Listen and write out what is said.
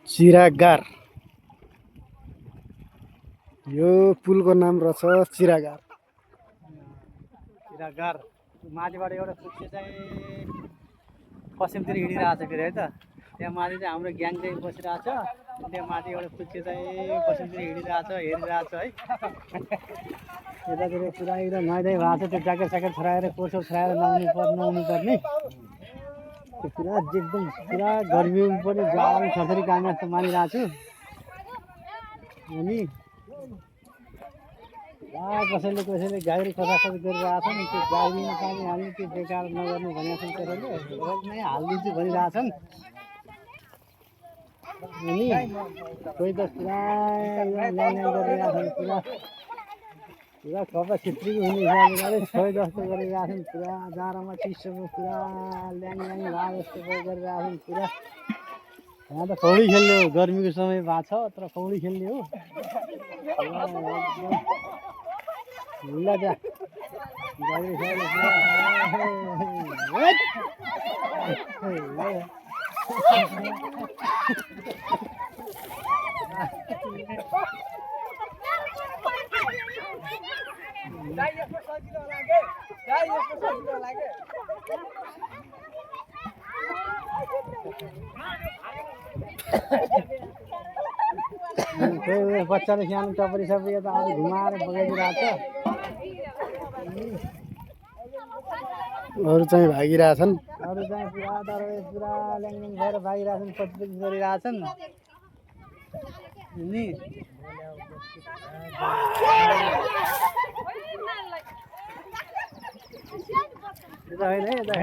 चिरागार यो पुलको नाम रहेछ चिरागार। चिरागार माथिबाट एउटा फुच्चे चाहिँ पश्चिमतिर हिँडिरहेको छ फेरि है त। त्यहाँ माथि चाहिँ हाम्रो ग्याङ चाहिँ बसिरहेको छ। त्यहाँ माथि एउटा फुच्चे चाहिँ पश्चिमतिर हिँडिरहेको छ, हेरिरहेको छ है। यतातिर पुरा एकदम नुहाइधुवाइ भएको छ। त्यो ज्याकेट स्याकेट छराएर कोर्सो छराएर नुहाउनु पर्ने त्यो पुरा एकदम पुरा गर्मी पनि जाडो छरछरी काम जस्तो मानिरहेको छु। अनि कसैले गाडी खसाखस गरिरहेको छन्। त्यो गाडीमा पानी हाल्ने त्यो बेकार नगर्नु भनेको छन्। त्यसैले रोडमै हालिदिन्छु भनिरहेछन्। अनि कोही त पुरा ल्याङ गरिरहेछन्। पुरा कपडा छित्री हुने हिसाबले छोइ जस्तो गरिरहेछन्। पुरा जाडोमा चिसोमा पुरा ल्याङ भए जस्तो गरिरहेछन्। पुरा यहाँ त पौडी खेल्ने हो, गर्मीको समय भएको छ तर पौडी खेल्ने हो। ल जा गाडी बच्चाले सानो टपरी सबै यता आएर घुमाएर बगाइदिरहेको छ। अरू चाहिँ भागिरहेछन्। अरू चाहिँ पुरा ल्याङल्याङ भएर भागिरहेछन्, पचपच गरिरहेछन्। नि यता होइन है यता